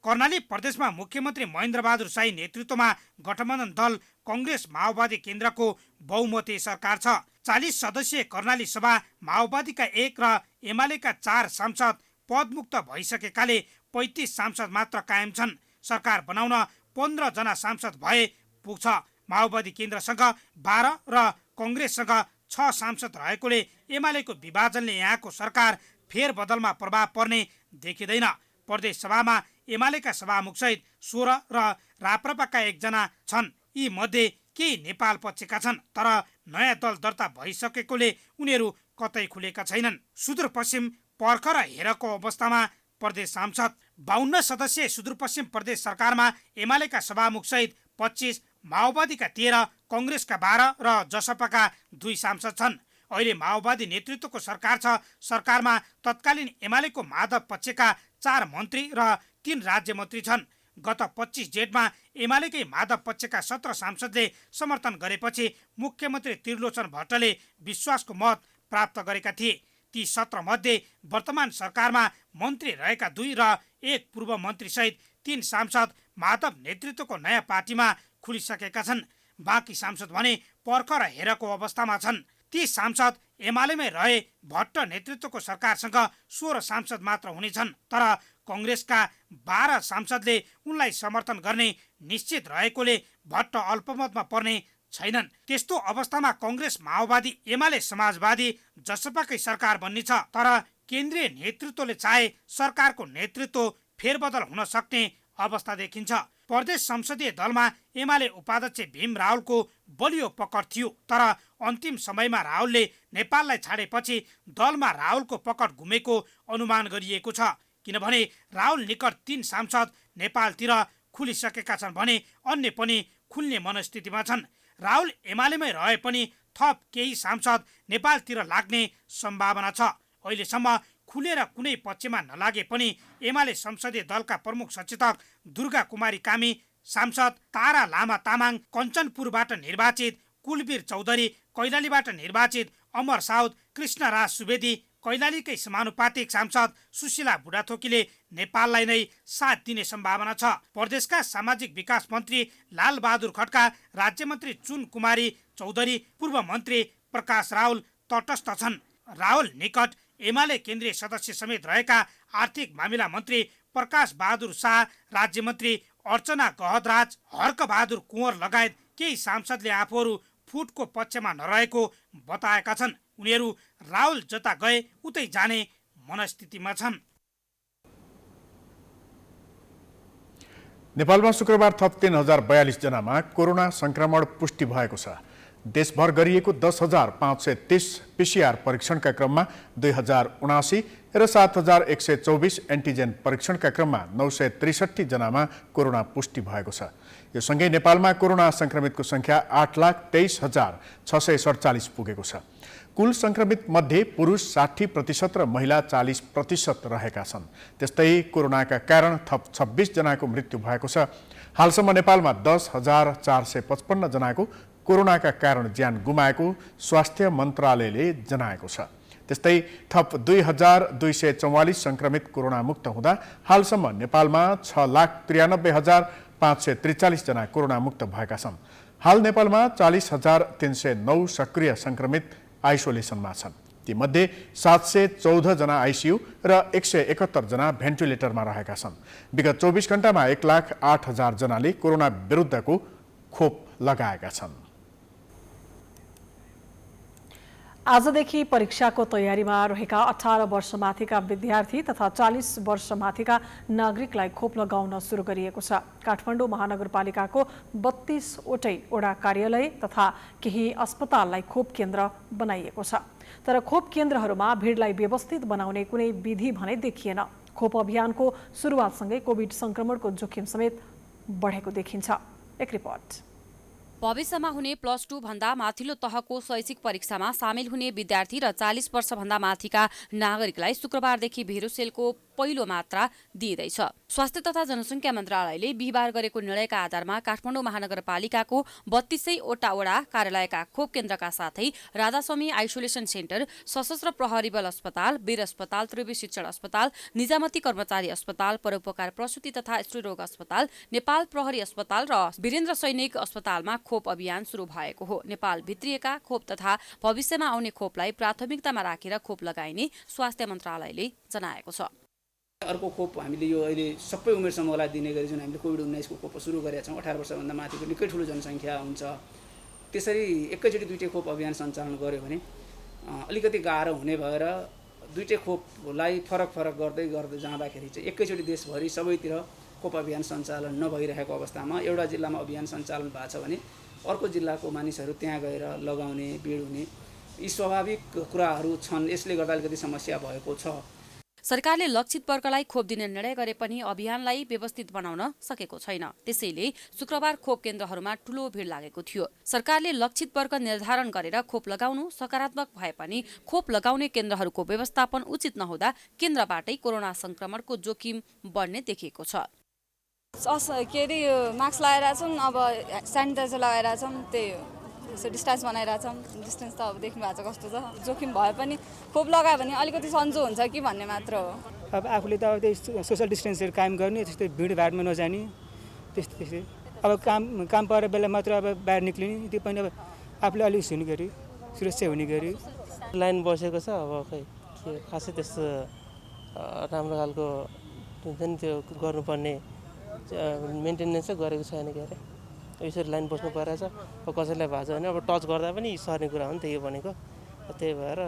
कर्णाली प्रदेशमा मुख्यमन्त्री महेन्द्रबहादुर शाही नेतृत्वमा गठबन्धन दल काङ्ग्रेस माओवादी केन्द्रको बहुमतीय सरकार छ। 40 सदस्यीय कर्णाली सभा माओवादीका 1 र एमालेका 4 सांसद पदमुक्त भइसकेकाले 35 सांसद मात्र कायम छन्। सरकार बनाउन 15 जना सांसद भए पुग्छ। माओवादी केन्द्रसँग 12 र कङ्ग्रेससँग 6 सांसद रहेकोले एमालेको विभाजनले यहाँको सरकार फेरबदलमा प्रभाव पर्ने देखिँदैन। प्रदेश सभामा एमालेका सभामुखसहित 16 र राप्रपाका 1 जना छन्। यी मध्ये केही नेपाल पक्षका छन्, तर नयाँ दल दर्ता भइसकेकोले उनीहरू कतै खुलेका छैनन्। सुदूरपश्चिम पर्ख र हेरको अवस्थामा प्रदेश सांसद 52 सदस्यीय सुदूरपश्चिम प्रदेश सरकारमा एमालेका सभामुखसहित 25, माओवादीका 13, कङ्ग्रेसका 12 र जसपाका 2 सांसद छन्। अहिले माओवादी नेतृत्वको सरकार छ। सरकारमा तत्कालीन एमालेको माधव पक्षका 4 मन्त्री र 3 राज्य मन्त्री छन्। गत 25 जेठमा एमालेकै माधव पक्षका 17 सांसदले समर्थन गरेपछि मुख्यमन्त्री त्रिलोचन भट्टले विश्वासको मत प्राप्त गरेका थिए। ती 17 मध्ये वर्तमान सरकारमा मन्त्री रहेका 2 र 1 पूर्व मन्त्रीसहित 3 सांसद माधव नेतृत्वको नयाँ पार्टीमा खुलिसकेका छन्। बाँकी सांसद भने पर्ख र हेरको अवस्थामा छन्। ती सांसद एमालेमै रहे भट्ट नेतृत्वको सरकारसँग 16 सांसद मात्र हुनेछन्, तर कङ्ग्रेसका 12 सांसदले उनलाई समर्थन गर्ने निश्चित रहेकोले भट्ट अल्पमतमा पर्ने छैनन्। त्यस्तो अवस्थामा कङ्ग्रेस, माओवादी, एमाले, समाजवादी, जसपाकै सरकार बन्ने छ। तर केन्द्रीय नेतृत्वले चाहे सरकारको नेतृत्व फेरबदल हुन सक्ने अवस्था देखिन्छ। प्रदेश संसदीय दलमा एमाले उपाध्यक्ष भीम रावलको बलियो पकड थियो, तर अन्तिम समयमा रावलले नेपाललाई छाडेपछि दलमा रावलको पकड घुमेको अनुमान गरिएको छ। किनभने रावल निकट 3 सांसद नेपालतिर खुलिसकेका छन् भने अन्य पनि खुल्ने मनस्थितिमा छन्। रावल एमालेमै रहे पनि थप केही सांसद नेपालतिर लाग्ने सम्भावना छ। अहिलेसम्म खुलेर कुनै पक्षमा नलागे पनि एमाले संसदीय दलका प्रमुख सचेतक दुर्गा कुमारी कामी, सांसद तारा लामा तामाङ, कञ्चनपुरबाट निर्वाचित कुलवीर चौधरी, कैलालीबाट निर्वाचित अमर साउद, कृष्णराज सुवेदी, कैलालीकै समानुपातिक सांसद सुशीला बुढाथोकीले नेपाललाई नै साथ दिने सम्भावना छ। प्रदेशका सामाजिक विकास मन्त्री लालबहादुर खड्का, राज्य मन्त्री चुन कुमारी चौधरी, पूर्व मन्त्री प्रकाश रावल तटस्थ छन्। रावल निकट एमाले केन्द्रीय सदस्य समेत रहेका आर्थिक मामिला मन्त्री प्रकाश बहादुर शाह, राज्य मन्त्री अर्चना गहतराज, हर्क बहादुर कुँवर लगायत केही सांसदले आफूहरू फुटको पक्षमा नरहेको बताएका छन्। उनीहरू रावल जता गए उतै जाने मनस्थितिमा छन्। नेपालमा शुक्रबार थप 3042 जनामा कोरोना संक्रमण पुष्टि भएको छ। देशभर गरिएको 10,530 पीसीआर परीक्षणका क्रममा 2079 र 7,124 एन्टिजेन परीक्षणका क्रममा 963 जनामा कोरोना पुष्टि भएको छ। यो सँगै नेपालमा कोरोना संक्रमितको संख्या 8,23,647 पुगेको छ। कुल संक्रमित मध्ये पुरुष 60% र महिला 40% रहेका छन्। त्यस्तै कोरोनाका कारण थप 26 जनाको मृत्यु भएको छ। हालसम्म नेपालमा 10,455 जनाको कोरोनाका कारण ज्यान गुमाएको स्वास्थ्य मन्त्रालयले जनाएको छ। त्यस्तै थप 2,244 संक्रमित कोरोना मुक्त हुँदा हालसम्म नेपालमा 6,93,543 जना कोरोना मुक्त भएका छन्। हाल नेपालमा 40,309 सक्रिय संक्रमित आइसोलेसनमा छन्। तीमध्ये 714 जना आइसियु र 171 जना भेन्टिलेटरमा रहेका छन्। विगत 24 घण्टामा 1,08,000 जनाले कोरोना विरुद्धको खोप लगाएका छन्। आजदेखि परीक्षाको तयारीमा रहेका 18 वर्षमाथिका विद्यार्थी तथा 40 वर्षमाथिका नागरिकलाई खोप लगाउन सुरु गरिएको छ। काठमाडौँ महानगरपालिकाको 32 वटै वडा कार्यालय तथा केही अस्पताललाई खोप केन्द्र बनाइएको छ। तर खोप केन्द्रहरूमा भिडलाई व्यवस्थित बनाउने कुनै विधि भने देखिएन। खोप अभियानको सुरुवातसँगै कोभिड संक्रमणको जोखिम समेत बढेको देखिन्छ। एक रिपोर्ट। भविष्यमा हुने +2 भन्दा माथिल्लो तहको शैक्षिक परीक्षामा सामेल हुने विद्यार्थी र 40 वर्षभन्दा माथिका नागरिकलाई शुक्रबारदेखि भेरोसेलको पहिलो मात्रा दिइँदैछ। स्वास्थ्य तथा जनसङ्ख्या मन्त्रालयले बिहिबार गरेको निर्णयका आधारमा काठमाडौँ महानगरपालिकाको 32 वटा वडा कार्यालयका खोप केन्द्रका साथै राधास्वामी आइसोलेसन सेन्टर, सशस्त्र प्रहरी बल अस्पताल, वीर अस्पताल, त्रिवी शिक्षण अस्पताल, निजामती कर्मचारी अस्पताल, परोपकार प्रसुति तथा स्त्रीरोग अस्पताल, नेपाल प्रहरी अस्पताल र वीरेन्द्र सैनिक अस्पतालमा खोप अभियान सुरु भएको हो। नेपाल भित्रिएका खोप तथा भविष्यमा आउने खोपलाई प्राथमिकतामा राखेर खोप लगाइने स्वास्थ्य मन्त्रालयले जनाएको छ। अर्को खोप हामीले यो अहिले सबै उमेर समूहलाई दिने गरी जुन हामीले कोभिड-19 को खोप सुरु गरेका छौँ, 18 वर्षभन्दा माथिको निकै ठुलो जनसङ्ख्या हुन्छ, त्यसरी एकैचोटि दुईटै खोप अभियान सञ्चालन गर्यो भने अलिकति गाह्रो हुने भएर दुईटै खोपलाई फरक गर्दै जाँदाखेरि चाहिँ एकैचोटि देशभरि सबैतिर खोप अभियान सञ्चालन नभइरहेको अवस्थामा एउटा जिल्लामा अभियान सञ्चालन भएको छ भने अर्को जिल्लाको मानिसहरू त्यहाँ गएर लगाउने भिड हुने यी स्वाभाविक कुराहरू छन्। यसले गर्दा अलिकति समस्या भएको छ। सरकारले लक्षित वर्गलाई खोप दिने निर्णय गरे पनि अभियानलाई व्यवस्थित बनाउन सकेको छैन। त्यसैले शुक्रबार खोप केन्द्रहरूमा ठूलो भिड लागेको थियो। सरकारले लक्षित वर्ग निर्धारण गरेर खोप लगाउनु सकारात्मक भए पनि खोप लगाउने केन्द्रहरूको व्यवस्थापन उचित नहुँदा केन्द्रबाटै कोरोना संक्रमणको जोखिम बढ्ने देखिएको छ। मास्क लगाएर छौँ, अब सेनिटाइजर लगाएर छौँ, त्यही यसो डिस्टेन्स बनाइरहेको छौँ। डिस्टेन्स त अब देख्नु भएको छ कस्तो छ। जोखिम भए पनि खोप लगायो भने अलिकति सन्चो हुन्छ कि भन्ने मात्र हो। अब आफूले त अब त्यही सोसल डिस्टेन्सहरू कायम गर्ने, त्यस्तै भिडभाडमा नजाने, त्यस्तै अब काम परेर बेला मात्र अब बाहिर निक्लिने, त्यो पनि अब आफूले अलिक हुने गरी सुरक्षा हुने गरी लाइन बसेको छ। अब खै के खासै त्यस्तो राम्रो खालको हुन्छ नि त्यो गर्नुपर्ने मेन्टेनेन्स चाहिँ गरेको छैन के अरे। यसरी लाइन बस्नु परेछ। अब कसैलाई भएको छ भने अब टच गर्दा पनि सर्ने कुरा हो नि त यो भनेको। त्यही भएर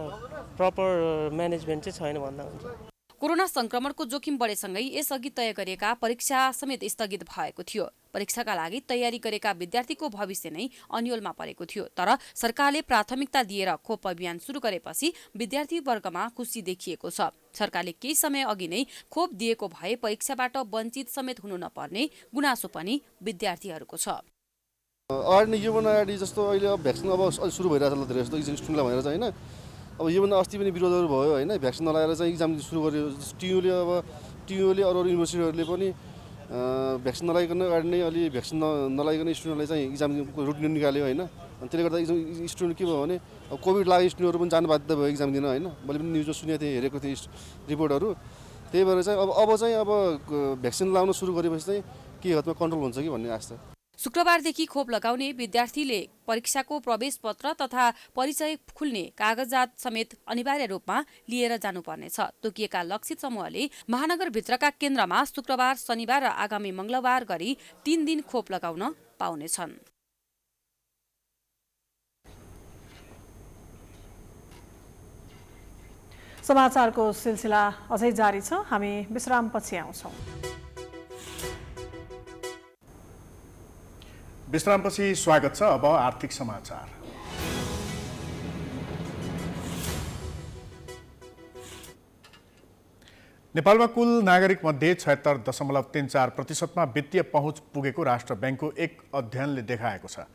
प्रपर म्यानेजमेन्ट चाहिँ छैन भन्दा हुन्छ। कोरोना संक्रमणको जोखिम बढेसँगै यसअघि तय गरिएका परीक्षा समेत स्थगित भएको थियो। परीक्षाका लागि तयारी गरेका विद्यार्थीको भविष्य नै अन्योलमा परेको थियो। तर सरकारले प्राथमिकता दिएर खोप अभियान सुरु गरेपछि विद्यार्थी वर्गमा खुसी देखिएको छ। सरकारले केही समय अघि नै खोप दिएको भए परीक्षाबाट वञ्चित समेत हुनु नपर्ने गुनासो पनि विद्यार्थीहरूको छ। अगाडि योभन्दा अगाडि जस्तो अहिले अब भ्याक्सिन अब सुरु भइरहेको छ धेरै जस्तो स्टुडेन्टलाई भनेर चाहिँ होइन। अब योभन्दा अस्ति पनि विरोधहरू भयो होइन, भ्याक्सिन नलाएर चाहिँ इक्जाम सुरु गर्यो। टियुले अरू युनिभर्सिटीहरूले पनि भ्याक्सिन नलाइकन अगाडि नै अलि भ्याक्सिन नलाइकन स्टुडेन्टलाई चाहिँ इक्जामको रुटिन निकाल्यो होइन। अनि त्यसले गर्दा स्टुडेन्ट के भयो भने अब कोभिड लागेको स्टुडेन्टहरू पनि जानु बाध्य भयो इक्जाम दिन होइन। मैले पनि न्युजमा सुनेको थिएँ, हेरेको थिएँ रिपोर्टहरू। त्यही भएर चाहिँ अब भ्याक्सिन लाउन सुरु गरेपछि चाहिँ के हदमा कन्ट्रोल हुन्छ कि भन्ने आशा छ। शुक्रबारदेखि खोप लगाउने विद्यार्थीले परीक्षाको प्रवेश पत्र तथा परिचय खुल्ने कागजात समेत अनिवार्य रूपमा लिएर जानुपर्नेछ। तोकिएका लक्षित समूहले महानगरभित्रका केन्द्रमा शुक्रबार, शनिबार र आगामी मंगलबार गरी 3 दिन खोप लगाउन पाउनेछन्। समाचारको सिलसिला अझै जारी छ। हामी विश्रामपछि आउँछौँ। विश्रामपछि स्वागत छ। अब आर्थिक समाचार। नेपालमा कुल नागरिक मध्ये 76.34% वित्तीय पहुँच पुगेको राष्ट्र बैंकको एक अध्ययनले देखाएको छ।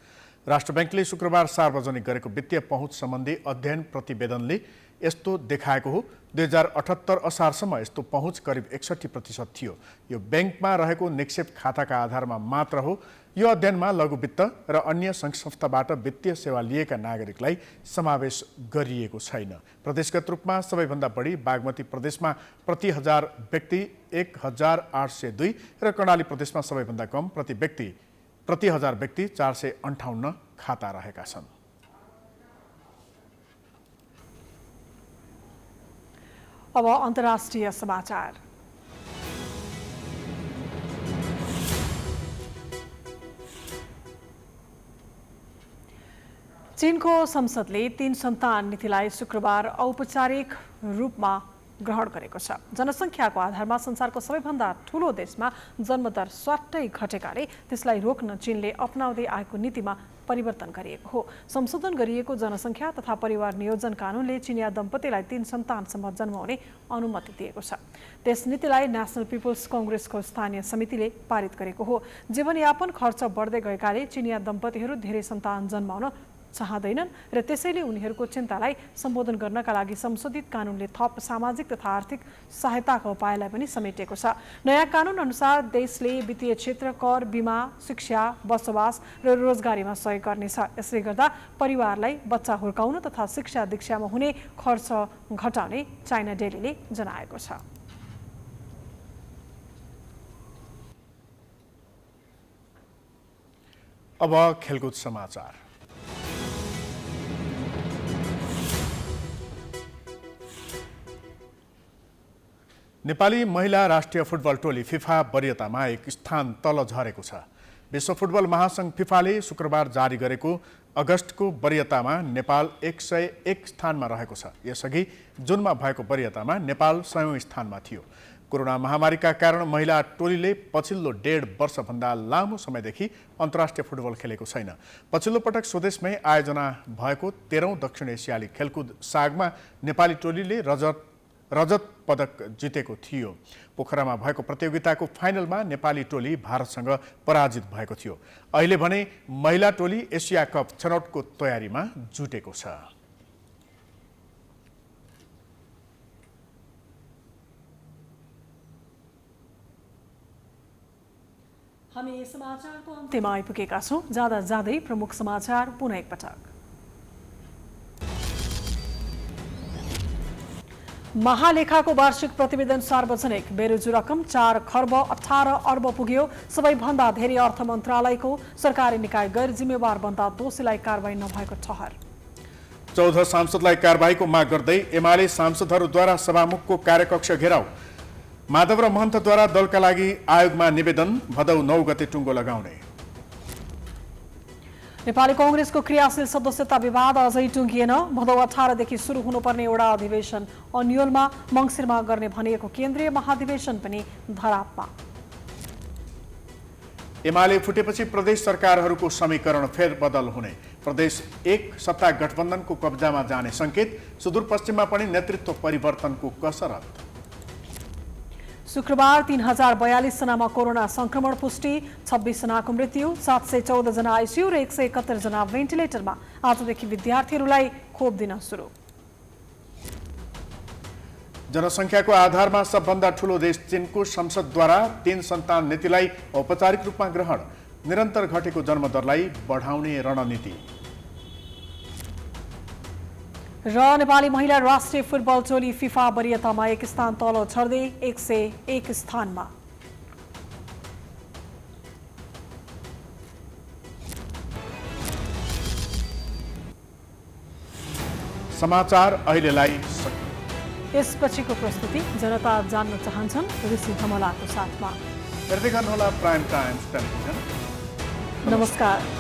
राष्ट्र बैंकले शुक्रबार सार्वजनिक गरेको वित्तीय पहुँच सम्बन्धी अध्ययन प्रतिवेदनले यस्तो देखाएको हो। 2078 असारसम्म यस्तो पहुँच करिब 61% थियो। यो बैंकमा रहेको निक्षेप खाताका आधारमा मात्र हो। यो अध्ययनमा लघु वित्त र अन्य सङ्घ संस्थाबाट वित्तीय सेवा लिएका नागरिकलाई समावेश गरिएको छैन। प्रदेशगत रूपमा सबैभन्दा बढी बागमती प्रदेशमा प्रति 1000 व्यक्ति 1802 र कर्णाली प्रदेशमा सबैभन्दा कम प्रति 1000 व्यक्ति 458 खाता रहेका छन्। अब अन्तर्राष्ट्रिय समाचार। चीनको संसदले 3 सन्तान नीतिलाई शुक्रबार औपचारिक रूपमा ग्रहण गरेको छ। जनसङ्ख्याको आधारमा संसारको सबैभन्दा ठूलो देशमा जन्मदर स्वाट्टै घटेकाले त्यसलाई रोक्न चीनले अपनाउँदै आएको नीतिमा परिवर्तन गरिएको हो। संशोधन गरिएको जनसङ्ख्या तथा परिवार नियोजन कानूनले चिनिया दम्पतिलाई 3 सन्तानसम्म जन्माउने अनुमति दिएको छ। त्यस नीतिलाई नेसनल पिपल्स कङ्ग्रेसको स्थानीय समितिले पारित गरेको हो। जीवनयापन खर्च बढ्दै गएकाले चिनिया दम्पतिहरू धेरै सन्तान जन्माउन चाहँदैनन् र त्यसैले उनीहरूको चिन्तालाई सम्बोधन गर्नका लागि संशोधित कानूनले थप सामाजिक तथा आर्थिक सहायताका उपायलाई पनि समेटेको छ। नयाँ कानून अनुसार देशले वित्तीय क्षेत्र, कर, बिमा, शिक्षा, बसोबास र रोजगारीमा सहयोग गर्नेछ। यसले गर्दा परिवारलाई बच्चा हुर्काउन तथा शिक्षा दीक्षामा हुने खर्च घटाउने चाइना डेलीले जनाएको छ। अब खेलकुद समाचार। नेपाली महिला राष्ट्रिय फुटबल टोली फिफा वरियतामा एक स्थान तल झरेको छ। विश्व फुटबल महासंघ फिफाले शुक्रबार जारी गरेको अगस्तको वरियतामा नेपाल 101 स्थानमा रहेको छ। यसअघि जुनमा भएको वरियतामा नेपाल 100औं स्थानमा थियो। कोरोना महामारीका कारण महिला टोलीले पछिल्लो 1.5 वर्षभन्दा लामो समयदेखि अन्तर्राष्ट्रिय फुटबल खेलेको छैन। पछिल्लो पटक स्वदेशमै आयोजना भएको 13औं दक्षिण एसियाली खेलकुद सागमा नेपाली टोलीले रजत पदक जितेको थियो। पोखरामा भएको प्रतियोगिताको फाइनलमा नेपाली टोली भारतसँग पराजित भएको थियो। अहिले भने महिला टोली एसिया कप छनौटको तयारीमा जुटेको छ। हामी समाचारको अन्त्यमा आइपुगेका छौं। जाँदा जाँदै प्रमुख समाचार पुनः एकपटक। महालेखाको वार्षिक प्रतिवेदन सार्वजनिक। बेरोजु रकम 4 खर्ब 18 अर्ब पुग्यो। सबैभन्दा धेरै अर्थ मन्त्रालयको। सरकारी निकाय गैर जिम्मेवार बन्दा दोषीलाई कारबाही नभएको ठहर। 14 सांसदलाई कारबाहीको माग गर्दै एमाले सांसदहरूद्वारा सभामुखको कार्यकक्ष घेराउ। माधव र महन्तद्वारा दलका लागि आयोगमा निवेदन। भदौ 9 गते टुङ्गो लगाउने। नेपाली कांग्रेसको क्रियाशील सदस्यता विवाद अझै टुङ्गिएन। भदौ 18 देखि सुरु हुनुपर्ने एउटा अधिवेशन अन्यलमा मङ्सिरमा गर्ने भनिएको केन्द्रीय महाधिवेशन पनि धरापमा। एमाले फुटेपछि प्रदेश सरकारहरूको समीकरण फेरबदल हुने। प्रदेश 1 सत्ता गठबन्धनको कब्जामा जाने संकेत। सुदूरपश्चिममा पनि नेतृत्व परिवर्तनको कसरत। शुक्रबार 3042 जनामा कोरोना संक्रमण पुष्टि। 26 जनाको मृत्यु। 714 जना आइसियु र 171 जना भेन्टिलेटरमा। आजदेखि विद्यार्थीहरूलाई खोप दिन सुरु। जनसङ्ख्याको आधारमा सबभन्दा ठूलो देश चीनको संसदद्वारा 3 सन्तान नीतिलाई औपचारिक रूपमा ग्रहण। निरन्तर घटेको जन्मदरलाई बढाउने रणनीति। र नेपाली महिला राष्ट्रिय फुटबल टोली फिफा वरियतामा एक स्थान तल झर्दै 101 स्थानमा। समाचार अहिलेलाई यसपछिको प्रस्तुति जनता जान्न चाहन्छन् ऋषि धमलाको साथमा। हेर्दै गर्नुहोला प्राइम टाइम्स टेलिभिजन। नमस्कार।